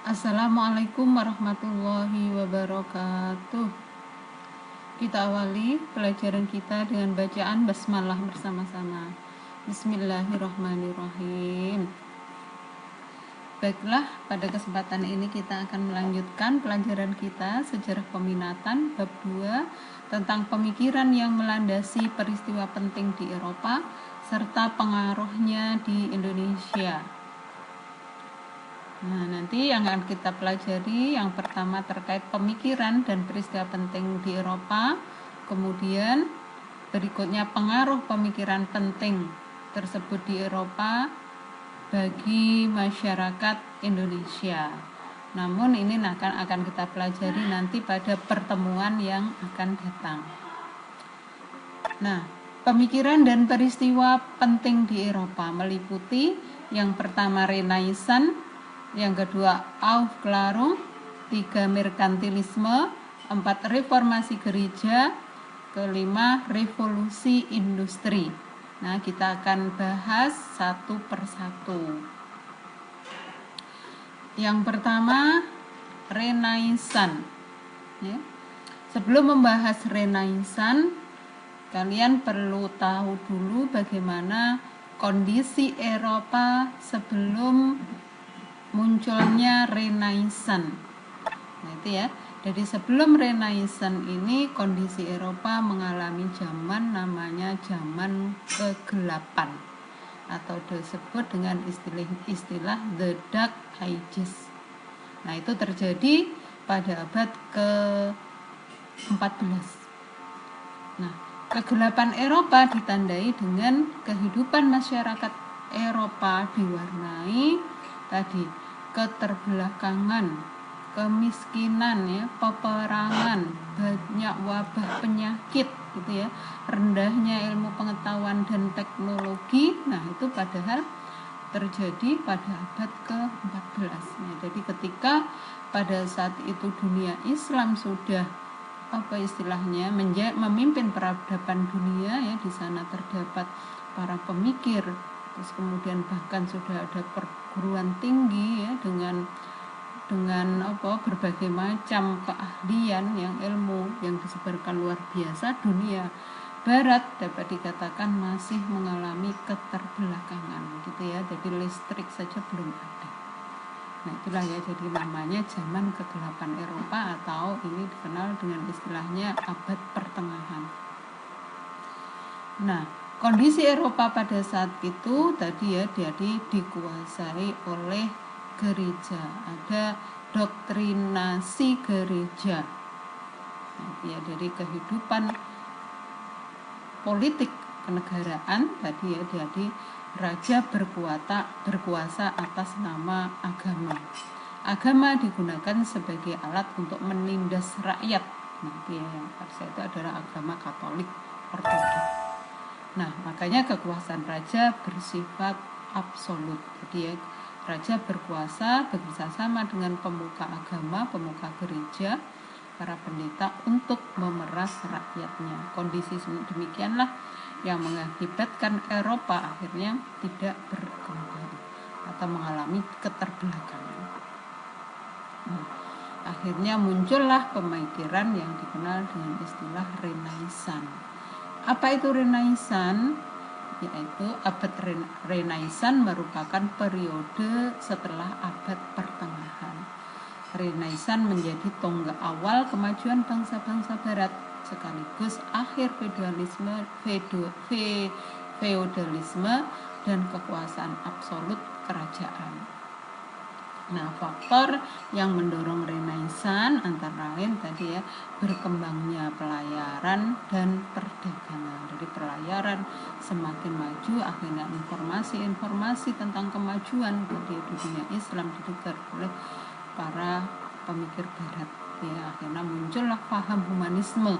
Assalamualaikum warahmatullahi wabarakatuh. Kita awali pelajaran kita dengan bacaan basmalah bersama-sama. Bismillahirrahmanirrahim. Baiklah, pada kesempatan ini kita akan melanjutkan pelajaran kita sejarah peminatan bab 2 tentang pemikiran yang melandasi peristiwa penting di Eropa serta pengaruhnya di Indonesia. Nah, nanti yang akan kita pelajari yang pertama terkait pemikiran dan peristiwa penting di Eropa, kemudian berikutnya pengaruh pemikiran penting tersebut di Eropa bagi masyarakat Indonesia. Namun ini akan kita pelajari nanti pada pertemuan yang akan datang. Nah, pemikiran dan peristiwa penting di Eropa meliputi yang pertama Renaissance, yang kedua Aufklärung, 3 merkantilisme, 4 reformasi gereja, kelima revolusi industri. Nah, kita akan bahas satu persatu. Yang pertama Renaissance. Ya. Sebelum membahas Renaissance, kalian perlu tahu dulu bagaimana kondisi Eropa sebelum munculnya Renaissance. Nah, itu ya. Jadi sebelum Renaissance ini kondisi Eropa mengalami zaman namanya zaman kegelapan atau disebut dengan istilah The Dark Ages. Nah, itu terjadi pada abad ke-14. Nah, kegelapan Eropa ditandai dengan kehidupan masyarakat Eropa diwarnai tadi keterbelakangan, kemiskinan, ya, peperangan, banyak wabah penyakit, gitu ya, rendahnya ilmu pengetahuan dan teknologi. Nah, itu padahal terjadi pada abad ke-14. Nah, jadi ketika pada saat itu dunia Islam sudah memimpin peradaban dunia, ya, di sana terdapat para pemikir, terus kemudian bahkan sudah ada perguruan tinggi, ya, dengan berbagai macam keahlian yang ilmu yang disebarkan luar biasa. Dunia Barat dapat dikatakan masih mengalami keterbelakangan, gitu ya. Jadi listrik saja belum ada. Nah, itulah ya, jadi namanya zaman kegelapan Eropa atau ini dikenal dengan istilahnya abad pertengahan. Nah, kondisi Eropa pada saat itu tadi, ya, jadi dikuasai oleh gereja, ada doktrinasi gereja. Nah, ya, dari kehidupan politik kenegaraan tadi, ya, jadi raja berkuasa atas nama agama. Agama digunakan sebagai alat untuk menindas rakyat. Nanti, ya, yang pada itu adalah agama Katolik Ortodoks. Nah, makanya kekuasaan raja bersifat absolut. Jadi, ya, raja berkuasa bekerjasama dengan pemuka agama, pemuka gereja, para pendeta untuk memeras rakyatnya. Kondisi demikianlah yang mengakibatkan Eropa akhirnya tidak berkembang atau mengalami keterbelakangan. Nah, akhirnya muncullah pemikiran yang dikenal dengan istilah Renaissance. Apa itu Renaissance? Yaitu abad Renaissance merupakan periode setelah abad pertengahan. Renaissance menjadi tonggak awal kemajuan bangsa-bangsa barat sekaligus akhir feodalisme dan kekuasaan absolut kerajaan. Nah, faktor yang mendorong Renaissance antara lain tadi, ya, berkembangnya pelayaran dan perdagangan. Jadi pelayaran semakin maju, akhirnya informasi tentang kemajuan di dunia Islam didengar oleh para pemikir barat, ya. Akhirnya muncullah paham humanisme.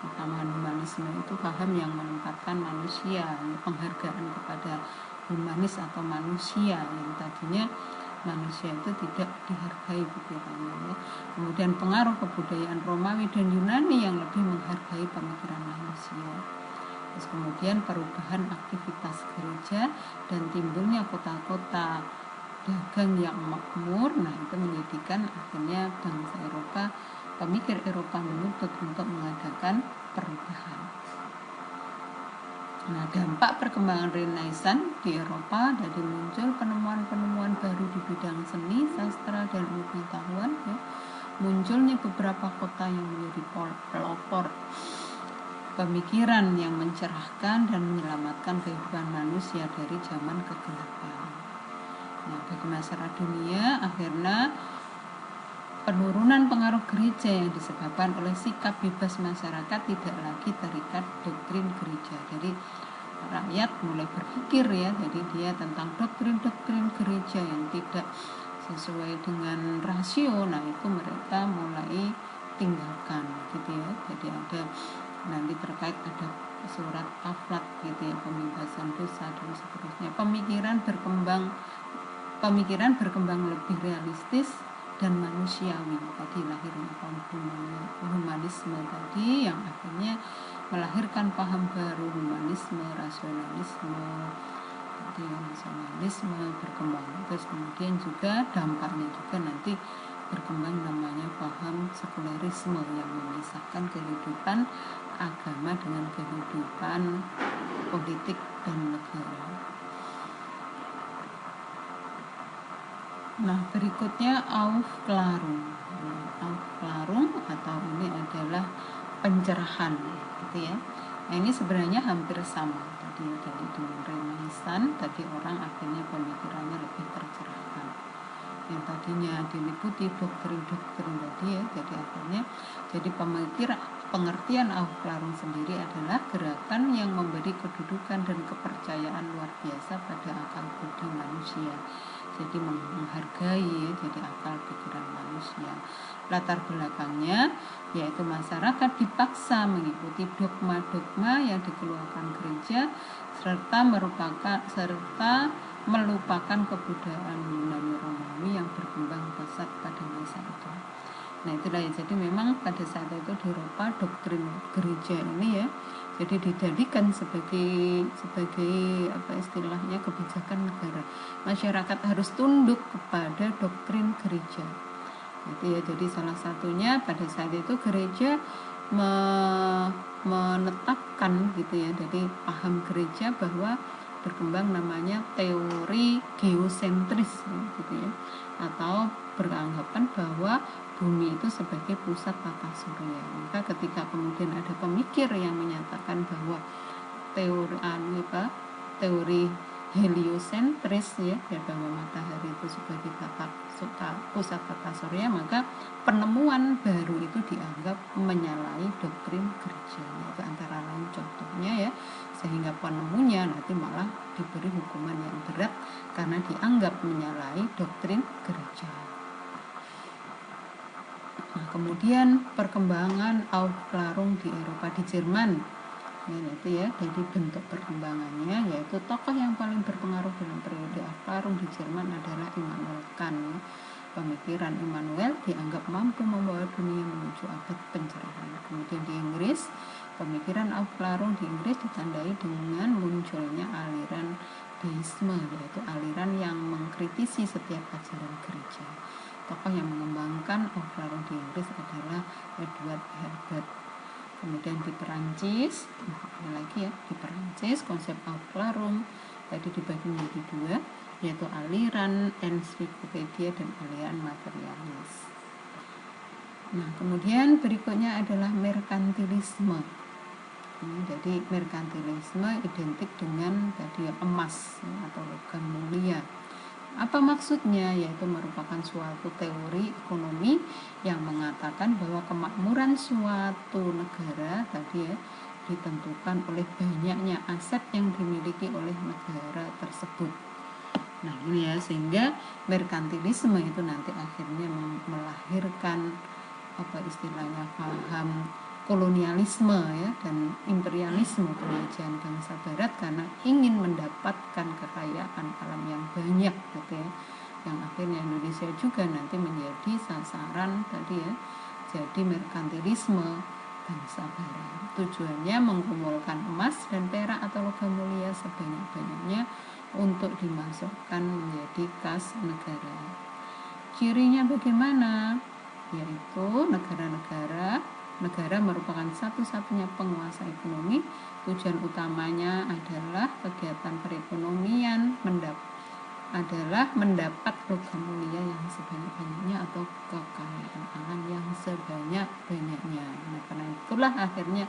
Paham humanisme itu paham yang menempatkan manusia, penghargaan kepada humanis atau manusia yang tadinya manusia itu tidak dihargai pikirannya, ya. Kemudian pengaruh kebudayaan Romawi dan Yunani yang lebih menghargai pemikiran manusia. Terus kemudian perubahan aktivitas gereja dan timbulnya kota-kota dagang yang makmur. Nah, itu menjadikan akhirnya bangsa Eropa, pemikir Eropa menuntut untuk mengadakan perubahan. Nah, dampak perkembangan Renaissance di Eropa dari muncul penemuan-penemuan baru di bidang seni, sastra, dan ilmu pengetahuan, ya. Munculnya beberapa kota yang menjadi pelopor pemikiran yang mencerahkan dan menyelamatkan kehidupan manusia dari zaman kegelapan. Nah, bagi masyarakat dunia, akhirnya penurunan pengaruh gereja yang disebabkan oleh sikap bebas masyarakat tidak lagi terikat doktrin gereja. Jadi rakyat mulai berpikir, ya, jadi dia tentang doktrin-doktrin gereja yang tidak sesuai dengan rasio. Nah, itu mereka mulai tinggalkan, gitu ya. Jadi ada nanti terkait ada surat Aflat, gitu ya, pembebasan dosa dan seterusnya. Pemikiran berkembang lebih realistis dan manusiawi. Tadi lahirnya humanisme tadi yang akhirnya melahirkan paham baru, humanisme, rasionalisme, nasionalisme berkembang. Terus kemudian juga dampaknya juga nanti berkembang namanya paham sekulerisme yang memisahkan kehidupan agama dengan kehidupan politik dan negara. Nah, berikutnya Aufklärung. Aufklärung atau ini adalah pencerahan, gitu ya. Nah, ini sebenarnya hampir sama tadi dengan Renaissance. Tadi orang akhirnya pemikirannya lebih tercerahkan. Yang tadinya diliputi doktrin-doktrin tadi, ya, jadi akhirnya jadi pengertian Aufklärung sendiri adalah gerakan yang memberi kedudukan dan kepercayaan luar biasa pada akal budi manusia. Jadi menghargai, ya, jadi akal pikiran manusia. Latar belakangnya yaitu masyarakat dipaksa mengikuti dogma-dogma yang dikeluarkan gereja serta melupakan kebudayaan Yunani Romawi yang berkembang pesat pada masa itu. Nah, itulah ya. Jadi memang pada saat itu di Eropa doktrin gereja ini, ya, jadi dijadikan sebagai apa istilahnya kebijakan negara. Masyarakat harus tunduk kepada doktrin gereja. Itu ya, jadi salah satunya pada saat itu gereja menetapkan, gitu ya, jadi paham gereja bahwa berkembang namanya teori geosentris, gitu ya, atau beranggapan bahwa bumi itu sebagai pusat tata surya. Maka ketika kemudian ada pemikir yang menyatakan bahwa teori heliosentris, ya, bahwa matahari itu sebagai pusat tata surya, maka penemuan baru itu dianggap menyalahi doktrin gereja. Itu antara lain contohnya, ya, sehingga penemunya nanti malah diberi hukuman yang berat karena dianggap menyalahi doktrin gereja. Nah, kemudian perkembangan Aufklärung di Eropa, di Jerman. Itu ya, jadi bentuk perkembangannya yaitu tokoh yang paling berpengaruh dalam periode Aufklärung di Jerman adalah Immanuel Kant. Pemikiran Immanuel dianggap mampu membawa dunia menuju abad pencerahan. Kemudian di Inggris, pemikiran Aufklärung di Inggris ditandai dengan munculnya aliran deisme, yaitu aliran yang mengkritisi setiap ajaran gereja. Tokoh yang mengembangkan Aufklärung di Inggris adalah Edward Herbert. Kemudian di Perancis, di Perancis konsep Aufklärung tadi dibagi menjadi dua, yaitu aliran ensiklopedia dan aliran materialis. Nah, kemudian berikutnya adalah merkantilisme. Jadi merkantilisme identik dengan tadi emas, atau logam mulia. Apa maksudnya? Yaitu merupakan suatu teori ekonomi yang mengatakan bahwa kemakmuran suatu negara tadi, ya, ditentukan oleh banyaknya aset yang dimiliki oleh negara tersebut. Nah, ini ya, sehingga merkantilisme itu nanti akhirnya melahirkan apa istilahnya paham kolonialisme, ya, dan imperialisme penjajahan bangsa barat karena ingin mendapatkan kekayaan alam yang banyak, gitu ya, yang akhirnya Indonesia juga nanti menjadi sasaran tadi, ya, jadi merkantilisme bangsa barat. Tujuannya mengumpulkan emas dan perak atau logam mulia sebanyak-banyaknya untuk dimasukkan menjadi kas negara. Cirinya bagaimana? Yaitu negara merupakan satu-satunya penguasa ekonomi. Tujuan utamanya adalah kegiatan perekonomian adalah mendapat logam mulia yang sebanyak-banyaknya atau kekayaan alam yang sebanyak-banyaknya. Nah, karena itulah akhirnya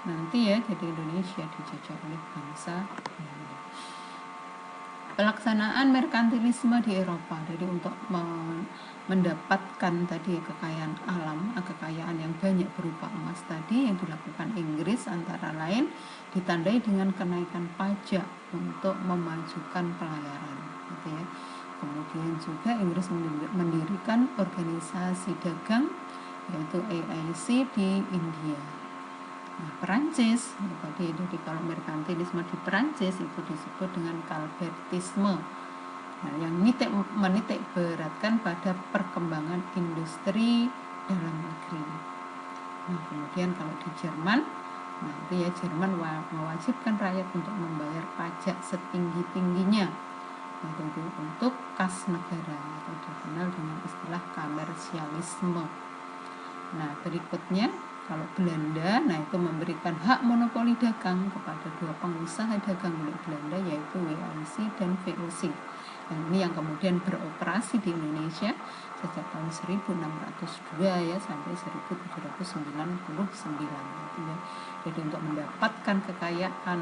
nanti ya jadi Indonesia dijajah oleh bangsa Belanda. Pelaksanaan merkantilisme di Eropa, jadi untuk mendapatkan tadi kekayaan alam, kekayaan yang banyak berupa emas tadi yang dilakukan Inggris antara lain ditandai dengan kenaikan pajak untuk memajukan pelayaran, gitu ya. Kemudian juga Inggris mendirikan organisasi dagang yaitu AIC di India. Nah, Perancis, jadi kalau merkantilisme di Perancis itu disebut dengan Calvertisme. Nah, yang menitik beratkan pada perkembangan industri dalam negeri. Nah, kemudian kalau di Jerman, nanti ya Jerman mewajibkan rakyat untuk membayar pajak setinggi-tingginya, yaitu untuk kas negara atau dikenal dengan istilah komersialisme. Nah, berikutnya kalau Belanda, nah itu memberikan hak monopoli dagang kepada dua pengusaha dagang milik Belanda yaitu WIC dan VOC. Dan ini yang kemudian beroperasi di Indonesia sejak tahun 1602 ya sampai 1799 gitu ya. Jadi untuk mendapatkan kekayaan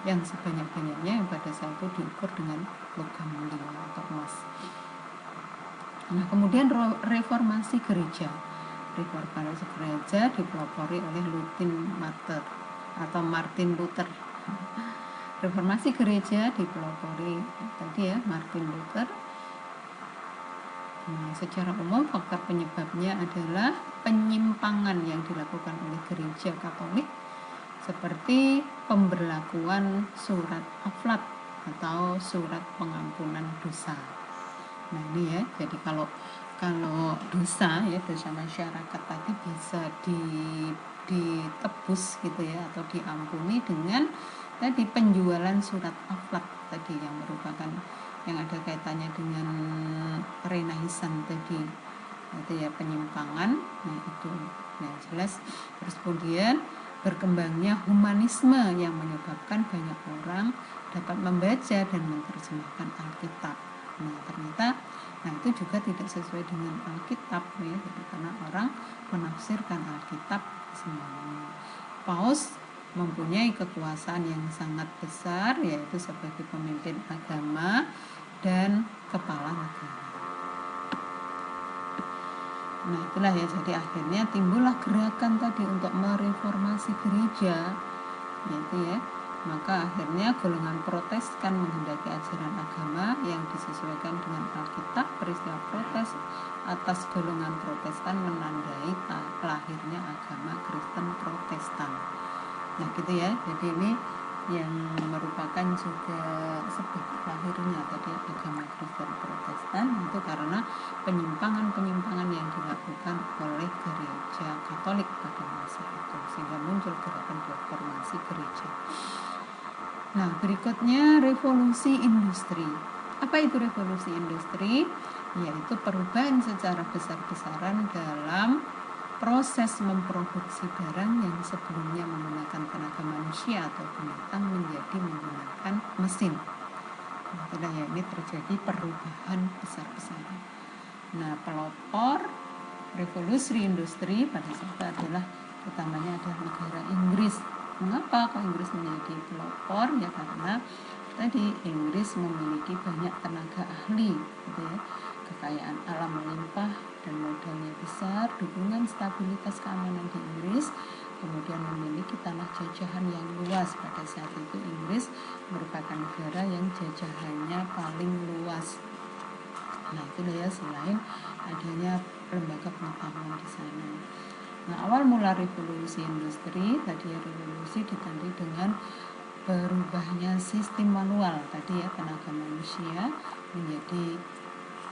yang sebanyak-banyaknya yang pada saat itu diukur dengan logam mulia atau emas. Nah, kemudian reformasi gereja. Reformasi gereja dipelopori oleh Martin Luther. Reformasi gereja dipelopori tadi ya Martin Luther. Nah, secara umum faktor penyebabnya adalah penyimpangan yang dilakukan oleh gereja Katolik seperti pemberlakuan surat Aflat atau surat pengampunan dosa. Nah, ini ya, jadi kalau dosa ya, dosa masyarakat tadi bisa ditebus gitu ya atau diampuni dengan tadi penjualan surat Aflat tadi yang merupakan yang ada kaitannya dengan Renaissance tadi itu ya penyimpangan. Nah, itu jelas. Terus kemudian berkembangnya humanisme yang menyebabkan banyak orang dapat membaca dan menerjemahkan Alkitab. Nah, ternyata itu juga tidak sesuai dengan Alkitab ya, karena orang menafsirkan Alkitab semuanya. Paus mempunyai kekuasaan yang sangat besar yaitu sebagai pemimpin agama dan kepala negara. Nah, itulah ya, jadi akhirnya timbullah gerakan tadi untuk mereformasi gereja yaitu ya. Maka akhirnya golongan Protestan menghendaki ajaran agama yang disesuaikan dengan Alkitab. Peristiwa protes atas golongan Protestan menandai lahirnya agama Kristen Protestan. Nah, gitu ya. Jadi ini yang merupakan juga sebab lahirnya tadi agama Kristen Protestan itu karena penyimpangan-penyimpangan yang dilakukan oleh gereja Katolik pada masa itu sehingga muncul gerakan reformasi gereja. Nah, berikutnya revolusi industri. Apa itu revolusi industri? Yaitu perubahan secara besar-besaran dalam proses memproduksi barang yang sebelumnya menggunakan tenaga manusia atau binatang menjadi menggunakan mesin. Nah, ya, ini terjadi perubahan besar-besaran. Nah, pelopor revolusi industri pada saat itu adalah utamanya adalah negara Inggris. Mengapa kok Inggris menjadi pelopor? Ya karena tadi Inggris memiliki banyak tenaga ahli, gitu ya. Kekayaan alam melimpah dan modalnya besar, dukungan stabilitas keamanan di Inggris, kemudian memiliki tanah jajahan yang luas. Pada saat itu Inggris merupakan negara yang jajahannya paling luas. Nah, itu ya, selain adanya lembaga pengetahuan di sana. Nah, awal mula revolusi industri tadi ya, revolusi ditandai dengan berubahnya sistem manual tadi ya, tenaga manusia menjadi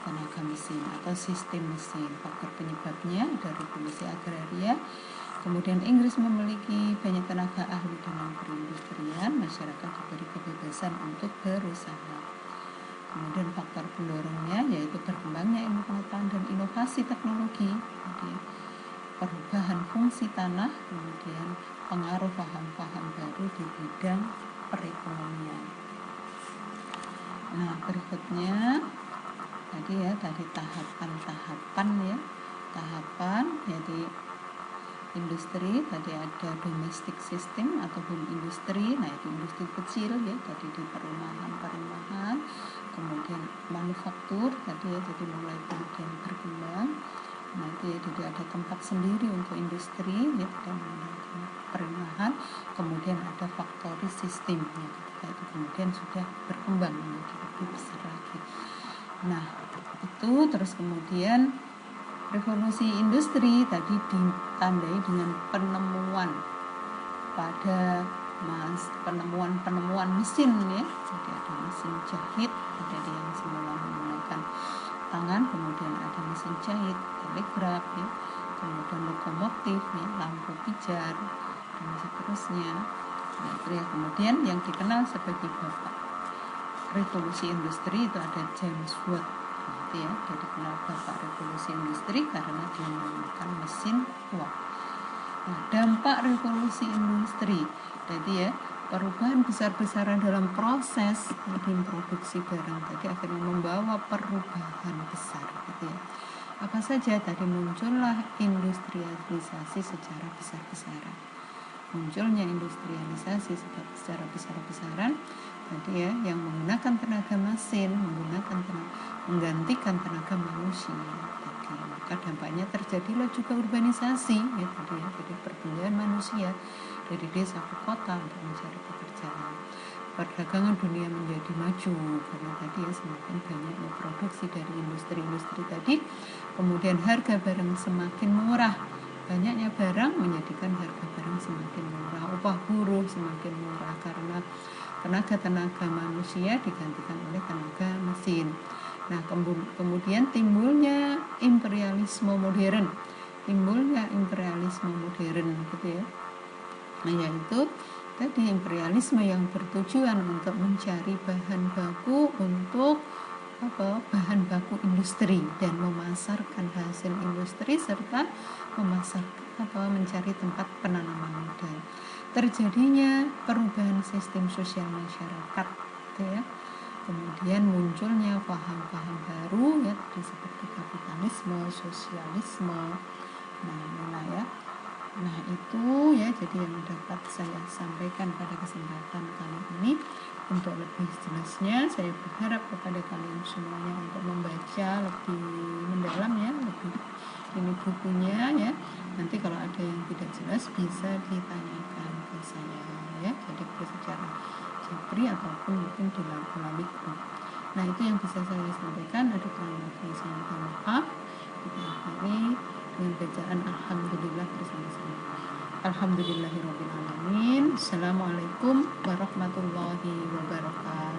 tenaga mesin atau sistem mesin. Faktor penyebabnya ada revolusi agraria, kemudian Inggris memiliki banyak tenaga ahli dalam perindustrian, masyarakat diberi kebebasan untuk berusaha. Kemudian faktor pendorongnya yaitu berkembangnya ilmu pengetahuan dan inovasi teknologi, jadi perubahan fungsi tanah, kemudian pengaruh paham-paham baru di bidang perekonomian. Nah, berikutnya tadi tahapan ya. Tahapan jadi industri, tadi ada domestic system atau home industry. Nah, itu industri kecil ya, tadi di perumahan, kemudian manufaktur tadi ya, jadi mulai kemudian berkembang. Nah, itu ya, jadi ada tempat sendiri untuk industri ya, dan perumahan. Kemudian ada factory system ya, ketika itu kemudian sudah berkembang menjadi lebih besar lagi. Nah, itu terus kemudian revolusi industri tadi ditandai dengan penemuan mesin ya, jadi ada mesin jahit, jadi yang semula menggunakan tangan, kemudian ada mesin jahit, telegraf ya, kemudian lokomotif ya, lampu pijar dan seterusnya. Nah, itu ya, kemudian yang dikenal sebagai bapak revolusi industri itu ada James Watt ya, jadi kenal bapak revolusi industri karena dia menggunakan mesin uap. Nah, dampak revolusi industri jadi ya, perubahan besar-besaran dalam proses produksi barang tadi akhirnya membawa perubahan besar gitu ya. Apa saja? Tadi muncullah industrialisasi secara besar-besaran. Munculnya industrialisasi secara besar-besaran tadi ya, yang menggunakan tenaga mesin, menggantikan tenaga manusia. Tadi maka dampaknya terjadilah juga urbanisasi ya, tadi ya, jadi perpindahan manusia dari desa ke kota untuk mencari pekerjaan. Perdagangan dunia menjadi maju karena tadi ya, semakin banyaknya produksi dari industri-industri tadi. Kemudian harga barang semakin murah, banyaknya barang menjadikan harga barang semakin murah, upah buruh semakin murah karena tenaga manusia digantikan oleh tenaga mesin. Nah, kemudian timbulnya imperialisme modern gitu ya. Nah, yaitu tadi imperialisme yang bertujuan untuk mencari bahan baku untuk bahan baku industri dan memasarkan hasil industri serta mencari tempat penanaman modal. Terjadinya perubahan sistem sosial masyarakat ya. Kemudian munculnya paham-paham baru ya, seperti kapitalisme, sosialisme. Nah, itu ya, jadi yang dapat saya sampaikan pada kesempatan kali ini. Untuk lebih jelasnya saya berharap kepada kalian semuanya untuk membaca lebih mendalam ya, lebih ini bukunya ya. Nanti kalau ada yang tidak jelas bisa ditanyakan ke saya ya, jadi secara japri ataupun mungkin melalui grup. Nah, itu yang bisa saya sampaikan. Ada kurang lebih saya minta maaf. Kita akhiri dengan bacaan alhamdulillah bersama-sama. Alhamdulillahirabbil alamin. Assalamualaikum warahmatullahi wabarakatuh.